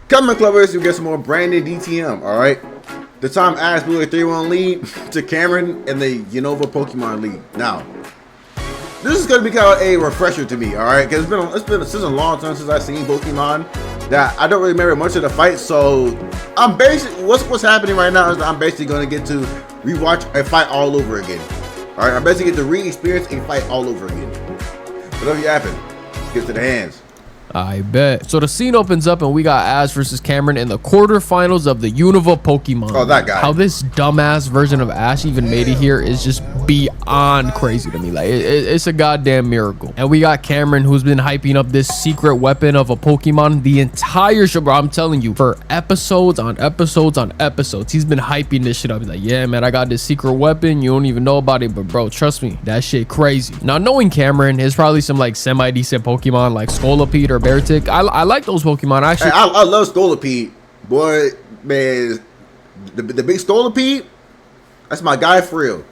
Coming clubbers, you get some more branded DTM, alright? The time Ash blew a 3-1 lead to Cameron in the UNOVA Pokemon League. Now, this is going to be kind of a refresher to me, alright? Because it's been since a long time since I've seen Pokemon that I don't really remember much of the fight. So, I'm basically, what's happening right now is that I'm basically going to get to rewatch a fight all over again. Alright, I basically get to re-experience a fight all over again. Whatever happened, get to the hands. I bet. So the scene opens up and we got Ash versus Cameron in the quarterfinals of the UNOVA Pokemon. Oh, that guy. How this dumbass version of Ash even made it here is just beyond crazy to me. Like, it's a goddamn miracle. And we got Cameron, who's been hyping up this secret weapon of a Pokemon the entire show, bro. I'm telling you, for episodes on episodes on episodes, he's been hyping this shit up. He's like, yeah, man, I got this secret weapon. You don't even know about it, but bro, trust me, that shit crazy. Now, knowing Cameron, there's probably some like semi-decent Pokemon like Scolipede or Beartic. I like those Pokemon. Actually, hey, I love Scolipede. Boy, man, the big Scolipede, that's my guy for real.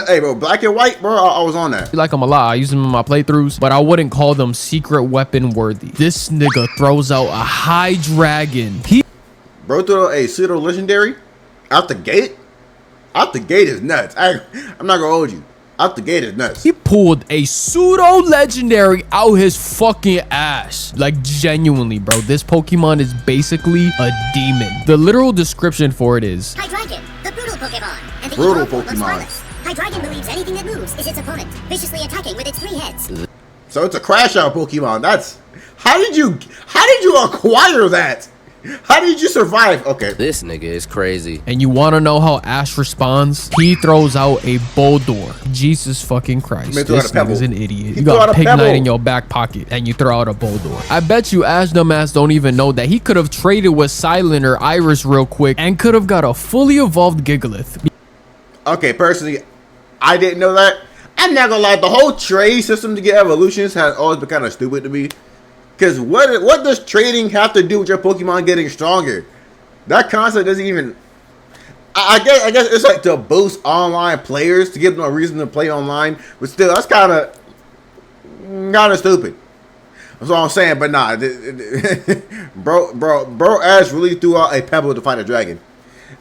Hey, bro, black and white, bro, I was on that. I like them a lot. I use them in my playthroughs, but I wouldn't call them secret weapon worthy. This nigga throws out a high dragon. Bro threw out a pseudo legendary out the gate. Out the gate is nuts. I'm not gonna hold you. Out the gate is nuts. He pulled a pseudo legendary out his fucking ass. Like, genuinely, bro, this Pokemon is basically a demon. The literal description for it is Hydreigon, the brutal Pokemon. And the brutal Pokemon looks Pokemon. harmless. Hydreigon believes anything that moves is its opponent, viciously attacking with its 3 heads. So it's a crash out Pokemon. That's how did you acquire that? How did you survive? Okay. This nigga is crazy. And you want to know how Ash responds? He throws out a Boldore. Jesus fucking Christ. He This threw out a nigga's pebble. an idiot. He You threw out got a Pig pebble. Knight in your back pocket and you throw out a Boldore. I bet you Ash dumbass don't even know that he could have traded with Silent or Iris real quick and could have got a fully evolved Gigalith. Okay, personally, I didn't know that. I'm not gonna lie, the whole trade system to get evolutions has always been kind of stupid to me. Because what does trading have to do with your Pokemon getting stronger? That concept doesn't even. I guess it's like to boost online players to give them a reason to play online, but still, that's kind of stupid. That's all I'm saying. But nah, bro, Ash really threw out a pebble to fight a dragon.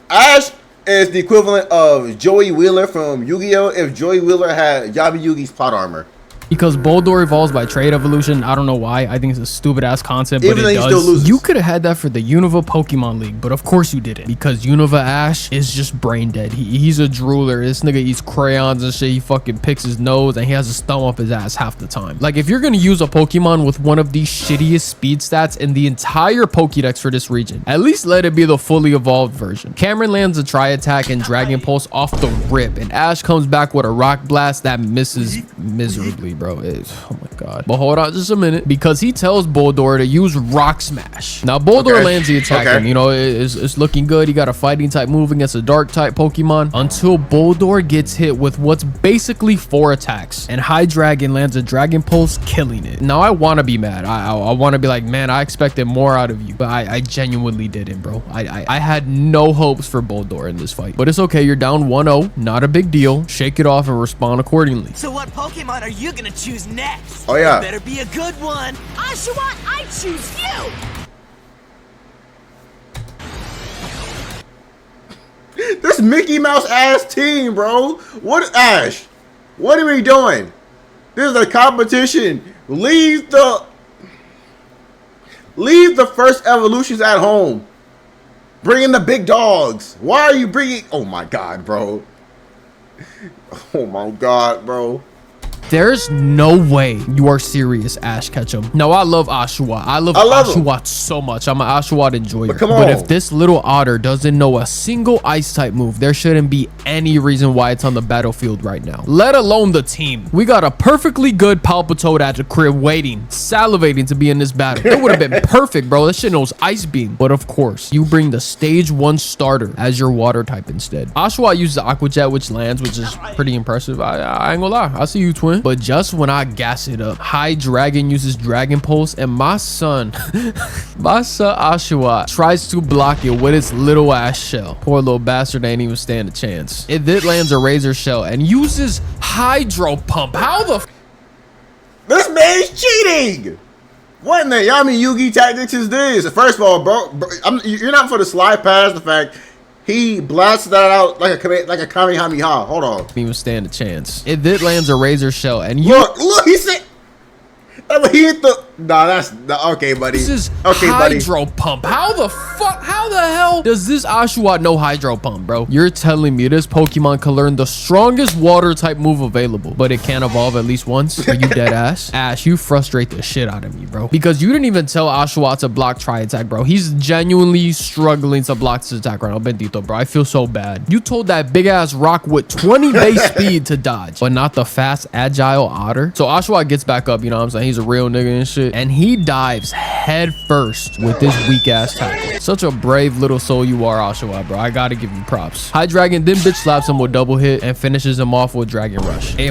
Ash is the equivalent of Joey Wheeler from Yu-Gi-Oh! If Joey Wheeler had Yabi Yugi's plot armor. Because Boldore evolves by trade evolution. I don't know why. I think it's a stupid ass concept, but Even though it he still does. loses. You could have had that for the UNOVA Pokemon League, but of course you didn't. Because UNOVA Ash is just brain dead. He's a drooler. This nigga eats crayons and shit. He fucking picks his nose and he has his thumb up his ass half the time. Like, if you're gonna use a Pokemon with one of the shittiest speed stats in the entire Pokédex for this region, at least let it be the fully evolved version. Cameron lands a Tri-Attack and Dragon Pulse off the rip, and Ash comes back with a Rock Blast that misses miserably, bro. Oh my god. But hold on just a minute, because he tells Boldore to use Rock Smash. Now Boldore lands the attack, and you know it's looking good. He got a fighting type move against a dark type Pokemon until Boldore gets hit with what's basically 4 attacks, and Hydreigon lands a Dragon Pulse, killing it. Now I want to be mad. I want to be like, man, I expected more out of you, but I genuinely didn't, bro. I had no hopes for Boldore in this fight, but it's okay. You're down 1-0, not a big deal. Shake it off and respond accordingly. So what Pokemon are you gonna choose next? Oh yeah. It better be a good one. Oshawott, I choose you! This Mickey Mouse ass team, bro. What, Ash? What are we doing? This is a competition. Leave the first evolutions at home. Bring in the big dogs. Why are you bringing? Oh my god, bro. Oh my god, bro. There's no way you are serious, Ash Ketchum. Now, I love Oshawott. I love Oshawott so much. I'm an Oshawott enjoyer. But come But on. if this little otter doesn't know a single ice type move, there shouldn't be any reason why it's on the battlefield right now, let alone the team. We got a perfectly good Palpitoad at the crib waiting, salivating to be in this battle. It would have been perfect, bro. That shit knows Ice Beam. But of course, you bring the stage 1 starter as your water type instead. Oshawott uses Aqua Jet, which lands, which is pretty impressive. I ain't gonna lie. I see you, twin. But just when I gas it up, Hydreigon uses Dragon Pulse, and my son Oshawott tries to block it with its little ass shell. Poor little bastard ain't even stand a chance. It then lands a Razor Shell and uses Hydro Pump. How the This man's cheating. What in the Yami Yugi tactics is this? First of all, bro, you're not for the slide past the fact he blasted that out like a Kamehameha. Hold on. Didn't even stand a chance. It did lands a razor shell, and you Look, he said he hit the. Nah, that's okay, buddy. This is okay, hydro pump. How the hell does this Oshawott know hydro pump, bro? You're telling me this Pokemon can learn the strongest water type move available, but it can't evolve at least once? Are you dead ass? Ash, you frustrate the shit out of me, bro. Because you didn't even tell Oshawott to block Tri-Attack, bro. He's genuinely struggling to block this attack right now. Bendito, bro. I feel so bad. You told that big ass rock with 20 base speed to dodge, but not the fast, agile otter. So Oshawott gets back up, you know what I'm saying? He's a real nigga and shit. And he dives head first with this weak ass tackle. Such a brave little soul you are, Oshawott, bro. I gotta give you props. High Dragon then bitch slaps him with double hit and finishes him off with Dragon Rush. Hey,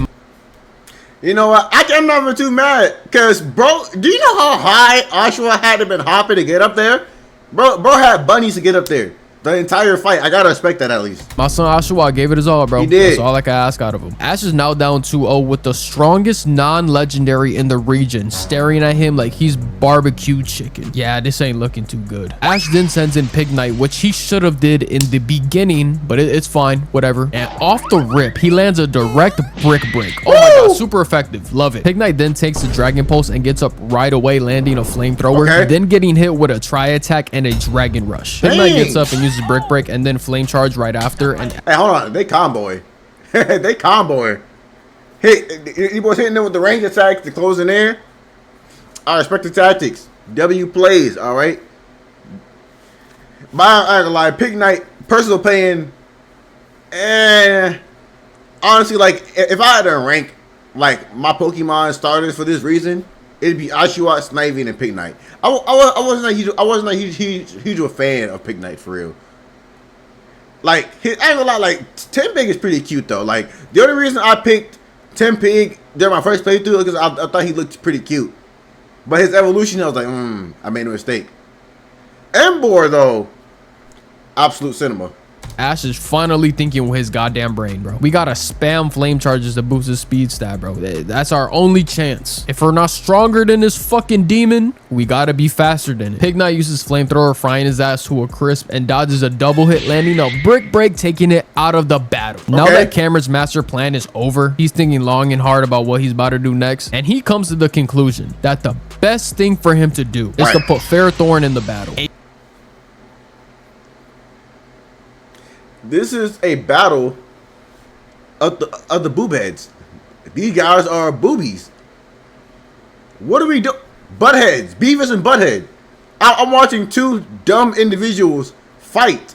you know what? I'm not even too mad. Because, bro, do you know how high Oshawott had to been hopping to get up there? Bro had bunnies to get up there. The entire fight. I gotta respect that at least. my son Oshawott gave it his all, bro. He did. That's all I can ask out of him. Ash is now down 2-0 with the strongest non-legendary in the region, staring at him like he's barbecue chicken. Yeah, this ain't looking too good. Ash then sends in Pignite, which he should have did in the beginning, but it's fine, whatever. And off the rip, he lands a direct brick break. Oh my god, super effective. Love it. Pignite then takes the Dragon Pulse and gets up right away, landing a flamethrower, then getting hit with a Tri-Attack and a Dragon Rush. Pignite gets up and uses brick break and then flame charge right after. And hey, hold on, they comboing. They comboing. Hey, you boys hitting them with the range attack to close in air. I respect the tactics. W plays, all right. But I ain't gonna lie, Pignite personal pain. Honestly, like if I had to rank like my Pokemon starters for this reason, it'd be Oshawott, Snivy, and Pignite. I wasn't a huge fan of Pignite for real. Like, I ain't gonna lie, like, Tempig is pretty cute, though. Like, the only reason I picked Tempig during my first playthrough is because I thought he looked pretty cute. But his evolution, I was like, I made a mistake. Emboar, though, absolute cinema. Ash is finally thinking with his goddamn brain, bro. We gotta spam flame charges to boost his speed stat, bro. That's our only chance. If we're not stronger than this fucking demon, we gotta be faster than it. Pignite uses flamethrower, frying his ass to a crisp, and dodges a double hit, landing a brick break, taking it out of the battle. Now that Cameron's master plan is over, he's thinking long and hard about what he's about to do next, and he comes to the conclusion that the best thing for him to do is to put Ferrothorn in the battle. This is a battle of the boob heads. These guys are boobies. What do we do? Buttheads. Beavis and Butthead. I'm watching two dumb individuals fight.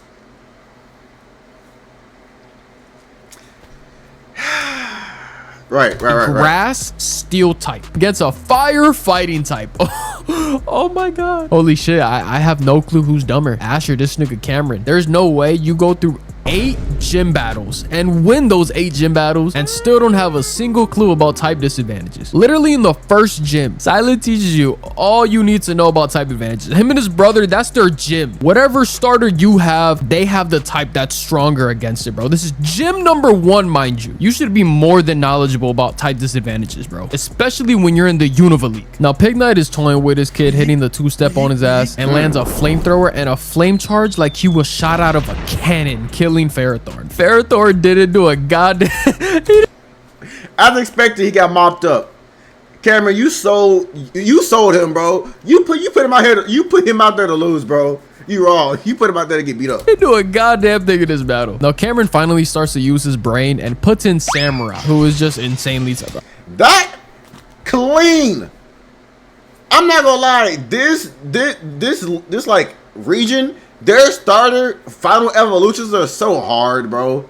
Right. Grass steel type against a fire fighting type. Oh my god. Holy shit. I have no clue who's dumber, Ash or this nigga Cameron. There's no way you go through 8 gym battles and win those 8 gym battles and still don't have a single clue about type disadvantages. Literally in the first gym, Silent teaches you all you need to know about type advantages. Him and his brother, that's their gym. Whatever starter you have, they have the type that's stronger against it, bro. This is gym number 1, mind you. You should be more than knowledgeable about type disadvantages, bro, especially when you're in the Unova League. Now Pignite is toying with his kid, hitting the 2-step on his ass and lands a flamethrower and a flame charge like he was shot out of a cannon, killing Ferrothorn. Ferrothorn didn't do a goddamn. As expected, he got mopped up. Cameron, you sold him, bro. You put him out here. You put him out there to lose, bro. You wrong. You put him out there to get beat up. He do a goddamn thing in this battle. Now Cameron finally starts to use his brain and puts in Samurai, who is just insanely tough. That clean. I'm not gonna lie. This like region. Their starter final evolutions are so hard, bro.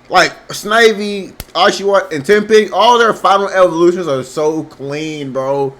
Like Snivy, Oshawott, and Tempig, all their final evolutions are so clean, bro.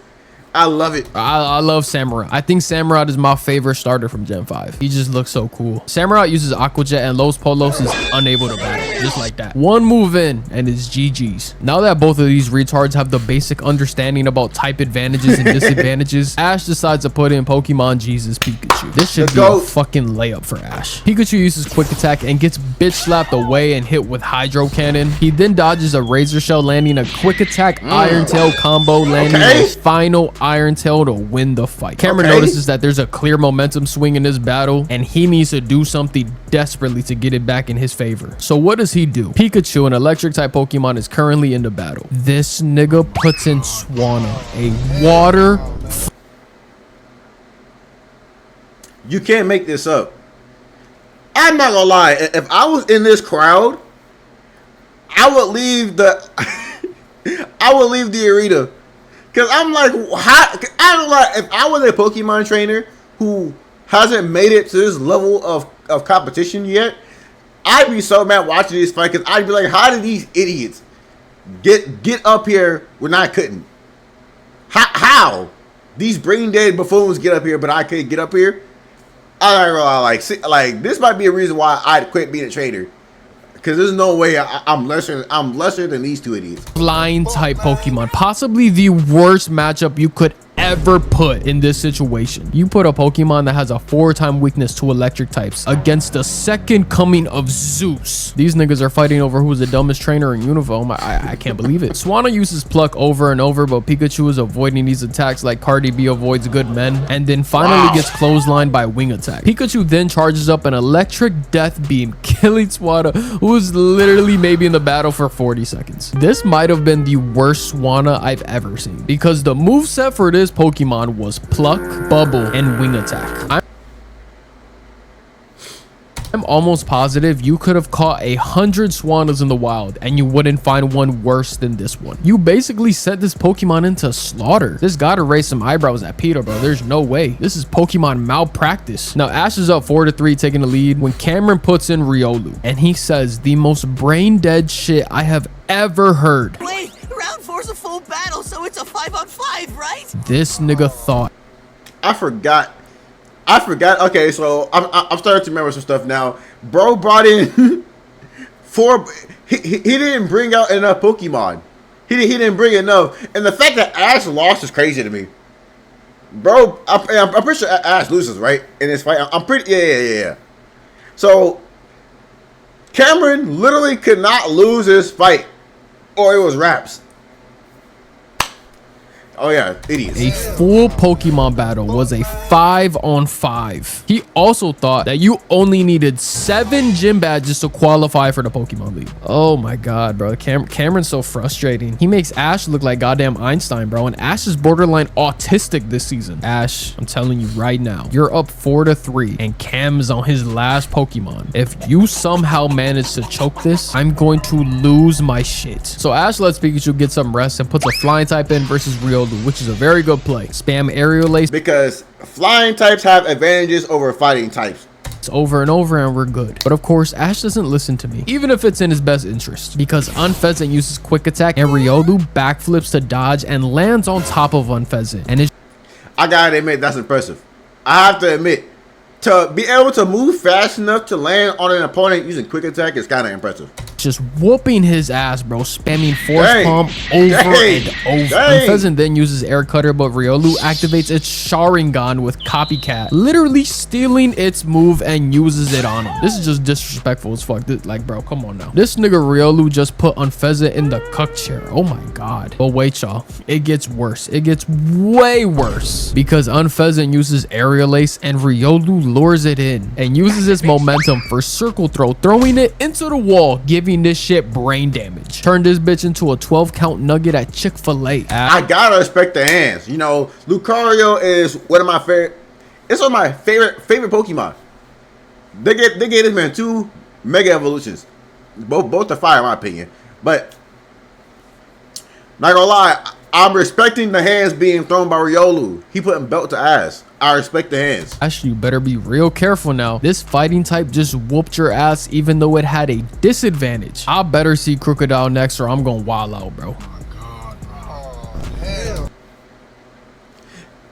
I love it. I love Samurai. I think Samurai is my favorite starter from Gen 5. He just looks so cool. Samurai uses Aqua Jet and Los Polos is unable to battle. Just like that. One move in and it's GG's. Now that both of these retards have the basic understanding about type advantages and disadvantages, Ash decides to put in Pokemon Jesus Pikachu. This should be a fucking layup for Ash. Pikachu uses quick attack and gets bitch slapped away and hit with Hydro Cannon. He then dodges a Razor Shell, landing a quick attack Iron Tail combo, landing a final Iron Tail to win the fight. Cameron notices that there's a clear momentum swing in this battle and he needs to do something desperately to get it back in his favor. So what does he do? Pikachu, an electric type Pokemon, is currently in the battle. This nigga puts in Swanna, a water. You can't make this up. I'm not gonna lie. If I was in this crowd, I would leave the I would leave the arena. Cause I'm like, I'm like, if I was a Pokemon trainer who hasn't made it to this level of competition yet, I'd be so mad watching this fight. Cause I'd be like, how did these idiots get up here when I couldn't? How? These brain dead buffoons get up here, but I couldn't get up here. I don't know, like this might be a reason why I'd quit being a trader. Because there's no way I'm lesser than these two idiots. Flying type Pokemon, possibly the worst matchup you could ever put in this situation. You put a Pokemon that has a 4-time weakness to electric types against the second coming of Zeus. These niggas are fighting over who's the dumbest trainer in UNOVA. I can't believe it. Swanna uses Pluck over and over, but Pikachu is avoiding these attacks like Cardi B avoids good men, and then finally gets clotheslined by Wing Attack. Pikachu then charges up an electric death beam, killing Swanna, who was literally maybe in the battle for 40 seconds. This might have been the worst Swanna I've ever seen, because the moveset for this Pokemon was Pluck, Bubble, and Wing Attack. I'm almost positive you could have caught 100 Swannas in the wild and you wouldn't find one worse than this one. You basically set this Pokemon into slaughter. This gotta raise some eyebrows at Peter, bro. There's no way. This is Pokemon malpractice. Now Ash is up 4-3, taking the lead when Cameron puts in Riolu, and he says the most brain dead shit I have ever heard. Wait, round 4's a full battle, so it's a 5-on-5, right? This nigga thought. I forgot. Okay, so I'm starting to remember some stuff now. Bro brought in 4. He didn't bring out enough Pokemon. He didn't bring enough, and the fact that Ash lost is crazy to me. Bro, I'm pretty sure Ash loses, right, in this fight. I'm pretty yeah. So Cameron literally could not lose this fight, or it was wraps. Oh yeah, idiots. A full Pokemon battle was a 5-on-5. He also thought that you only needed 7 gym badges to qualify for the Pokemon League. Oh my god, bro. Cameron's so frustrating. He makes Ash look like goddamn Einstein, bro, and Ash is borderline autistic this season. Ash, I'm telling you right now, you're up 4-3 and Cam is on his last Pokemon. If you somehow manage to choke this, I'm going to lose my shit. So Ash lets Pikachu get some rest and puts a flying type in versus Riolu, which is a very good play. Spam aerial lace because flying types have advantages over fighting types. Over and over and we're good. But of course, Ash doesn't listen to me, even if it's in his best interest, because Unfezant uses quick attack and Riolu backflips to dodge and lands on top of Unfezant. And it's, I gotta admit, that's impressive. I have to admit, to be able to move fast enough to land on an opponent using quick attack is kind of impressive. Just whooping his ass, bro, spamming force palm over and over. Unfezant then uses air cutter, but Riolu activates its Sharingan with copycat, literally stealing its move and uses it on him. This is just disrespectful as fuck. Like, bro, come on now. This nigga Riolu just put Unfezant in the cuck chair. Oh my god. But wait, y'all, it gets worse. It gets way worse, because Unfezant uses aerial ace and Riolu lures it in and uses its momentum for circle throw, throwing it into the wall, giving this shit brain damage. Turned this bitch into a 12-count nugget at Chick-fil-A. I gotta respect the hands. You know, Lucario is one of my favorite. It's one of my favorite Pokemon. They gave this man 2 Mega Evolutions. Both are fire in my opinion. But not gonna lie, I'm respecting the hands being thrown by Riolu. He putting belt to ass. I respect the hands. Actually, you better be real careful now. This fighting type just whooped your ass even though it had a disadvantage. I better see Crocodile next or I'm gonna wild out, bro. Oh my god. Oh, hell.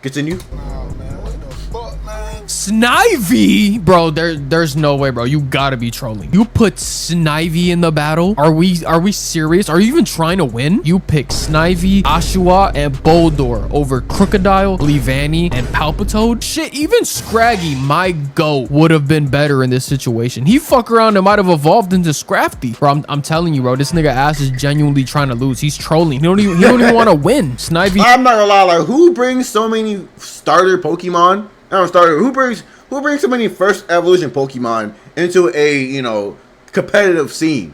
Continue. Oh, man. What the fuck, man? Snivy, bro, there's no way, bro. You gotta be trolling. You put Snivy in the battle? Are we serious? Are you even trying to win? You pick Snivy, Ashua, and Boldor over Crocodile, Leavanny, and Palpitoad? Shit, even Scraggy, my goat, would have been better in this situation. He fuck around and might have evolved into Scrafty. Bro, I'm telling you, bro, this nigga ass is genuinely trying to lose. He's trolling. He don't even want to win. Snivy. I'm not gonna lie, like, who brings so many starter Pokemon? Who brings so many first evolution Pokemon into a, you know, competitive scene?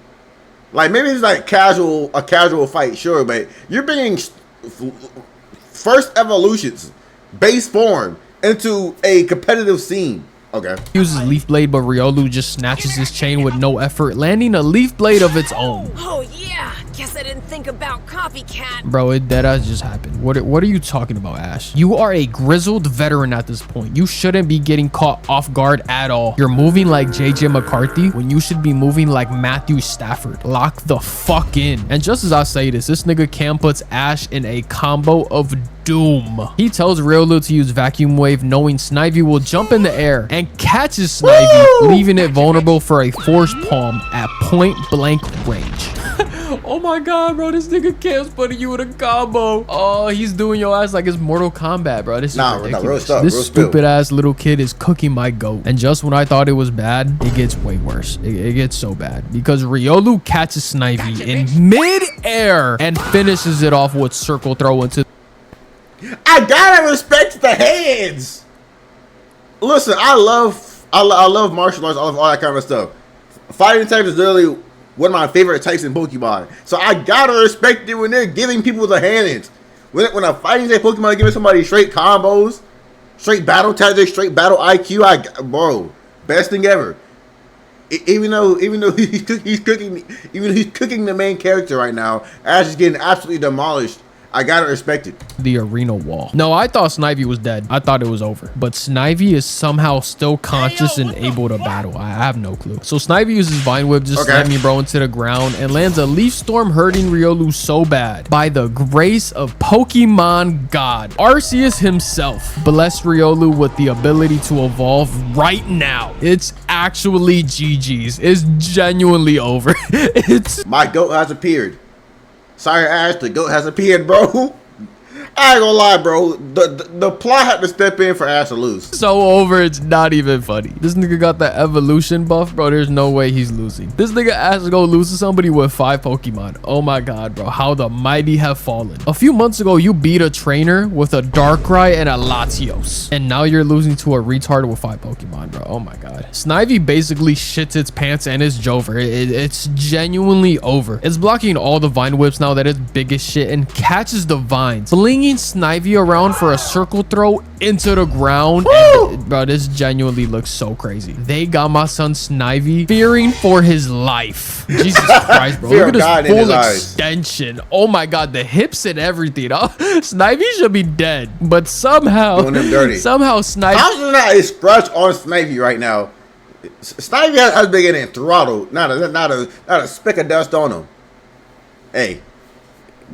Like, maybe it's like a casual fight, sure, but you're bringing first evolutions, base form, into a competitive scene. Okay. Uses Leaf Blade, but Riolu just snatches his chain with no effort, landing a Leaf Blade of its own. Oh yeah, guess I didn't think about copycat. Bro, it deadass just happened. What are you talking about, Ash? You are a grizzled veteran at this point. You shouldn't be getting caught off guard at all. You're moving like JJ McCarthy when you should be moving like Matthew Stafford. Lock the fuck in. And just as I say this nigga Cam puts Ash in a combo of doom. He tells Riolu to use Vacuum Wave, knowing Snivy will jump in the air, and catches Snivy, leaving it vulnerable for a Force Palm at point blank range. Oh my god, bro, this nigga Cam's putting you in a combo. Oh, he's doing your ass like it's Mortal Kombat, bro. This is ridiculous. This stupid ass little kid is cooking my goat. And just when I thought it was bad, it gets way worse. It gets so bad because Riolu catches Snivy in mid-air and finishes it off with Circle Throw into. I gotta respect the hands. Listen, I love martial arts, I love all that kind of stuff. Fighting type is literally one of my favorite types in Pokemon. So I gotta respect it when they're giving people the hands. When a fighting type Pokemon is giving somebody straight combos, straight battle tactics, straight battle IQ, bro, best thing ever. Even though he's cooking the main character right now, Ash is getting absolutely demolished. I gotta respect it. The arena wall. No, I thought Snivy was dead. I thought it was over. But Snivy is somehow still conscious and able to battle. I have no clue. So Snivy uses Vine Whip, just slamming bro into the ground, and lands a Leaf Storm, hurting Riolu so bad. By the grace of Pokemon God, Arceus himself blessed Riolu with the ability to evolve right now. It's actually GG's. It's genuinely over. My goat has appeared. Sorry, Ash, the goat has appeared, bro. I ain't gonna lie, bro. The plot had to step in for Ash to lose. So over, it's not even funny. This nigga got the evolution buff, bro. There's no way he's losing. This nigga Ash is gonna lose to somebody with 5 Pokemon. Oh my god, bro. How the mighty have fallen. A few months ago, you beat a trainer with a Darkrai and a Latios. And now you're losing to a retard with 5 Pokemon, bro. Oh my god. Snivy basically shits its pants and it's Jover. It's genuinely over. It's blocking all the Vine Whips now that it's big as shit and catches the vines. Flinging Snivy around for a Circle Throw into the ground. And, bro, this genuinely looks so crazy. They got my son Snivy fearing for his life. Jesus Christ, bro. Look at this full extension. Oh my god, the hips and everything. Oh, Snivy should be dead. But somehow Snivy. How's there not a scratch on Snivy right now? Snivy has been getting throttled. Not a speck of dust on him. Hey,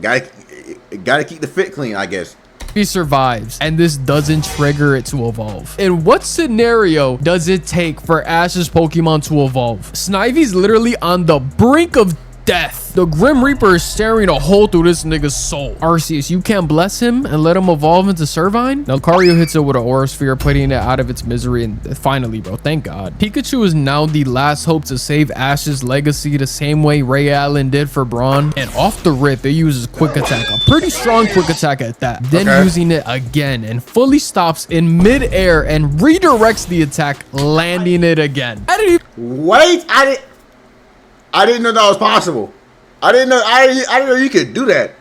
gotta keep the fit clean, I guess. He survives and this doesn't trigger it to evolve. In what scenario does it take for Ash's Pokemon to evolve? Snivy's literally on the brink of death. The Grim Reaper is staring a hole through this nigga's soul. Arceus, you can't bless him and let him evolve into Servine? Now Lucario hits it with an Aura Sphere, putting it out of its misery, and finally, bro, thank god. Pikachu is now the last hope to save Ash's legacy the same way Ray Allen did for Braun, and off the rip it uses Quick Attack, a pretty strong Quick Attack at that, then using it again and fully stops in mid-air and redirects the attack, landing it again. Wait, I didn't know that was possible. I didn't know you could do that.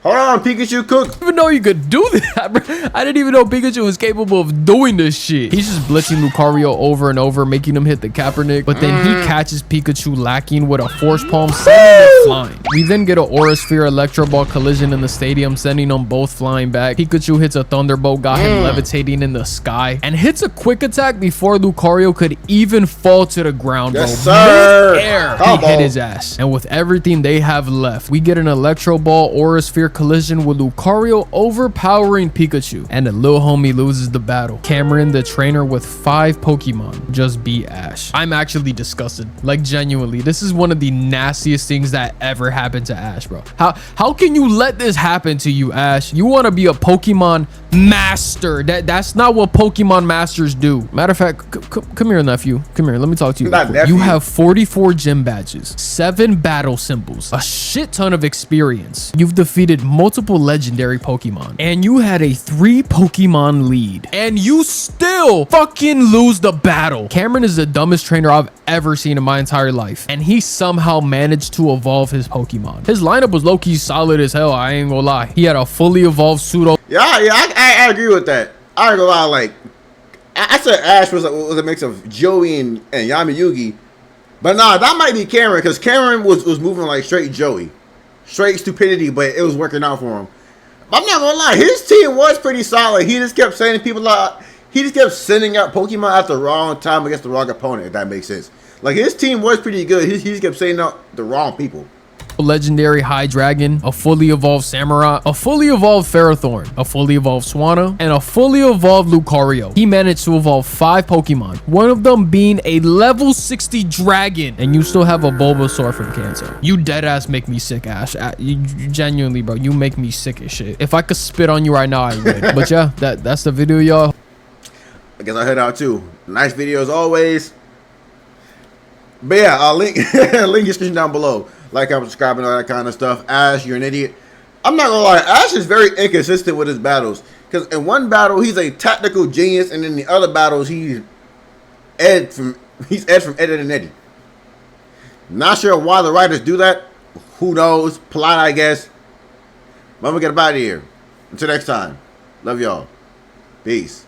Hold on, Pikachu cook. I didn't even know you could do that, bro. I didn't even know Pikachu was capable of doing this shit. He's just blitzing Lucario over and over, making him hit the Kaepernick. But then he catches Pikachu lacking with a Force Palm, sending it flying. We then get an Aura Sphere Electro Ball collision in the stadium, sending them both flying back. Pikachu hits a Thunderbolt, got him levitating in the sky, and hits a quick attack before Lucario could even fall to the ground, bro. Yes, sir. Mid-air, he hit his ass. And with everything they have left, we get an Electro Ball Aura Sphere collision with Lucario overpowering Pikachu, and the little homie loses the battle. Cameron, the trainer with 5 Pokemon, just beat Ash. I'm actually disgusted. Like, genuinely, this is one of the nastiest things that ever happened to Ash, bro. How can you let this happen to you, Ash? You want to be a Pokemon master. That's not what Pokemon masters do. Matter of fact, come here, nephew. Come here. Let me talk to you. You have 44 gym badges, 7 battle symbols, a shit ton of experience. You've defeated multiple legendary Pokemon, and you had a 3 Pokemon lead, and you still fucking lose the battle. Cameron is the dumbest trainer I've ever seen in my entire life, and he somehow managed to evolve his Pokemon. His lineup was low-key solid as hell, I ain't gonna lie. He had a fully evolved pseudo. Yeah, I agree with that. I ain't gonna lie, like, I said Ash was a mix of Joey and Yami Yugi. But nah, that might be Cameron, because Cameron was moving like straight Joey. Straight stupidity, but it was working out for him. But I'm not gonna lie, his team was pretty solid. He just kept sending people out. He just kept sending out Pokemon at the wrong time against the wrong opponent, if that makes sense. Like, his team was pretty good. He just kept sending out the wrong people. Legendary High Dragon, a fully evolved Samurai, a fully evolved Ferrothorn, a fully evolved Swanna, and a fully evolved Lucario. He managed to evolve 5 Pokemon, one of them being a level 60 dragon, and you still have a Bulbasaur from Kanto. You deadass make me sick, Ash. You genuinely, bro, you make me sick as shit. If I could spit on you right now, I would. But yeah, that's the video, y'all. I guess I'll head out too. Nice video as always. But yeah, I'll link your screen down below. Like, comment, subscribe, and all that kind of stuff. Ash, you're an idiot. I'm not gonna lie, Ash is very inconsistent with his battles. Because in one battle, he's a tactical genius, and in the other battles, he's Ed from Ed, and Eddie. Not sure why the writers do that. Who knows? Polite, I guess. But I'm gonna get up out of here. Until next time. Love y'all. Peace.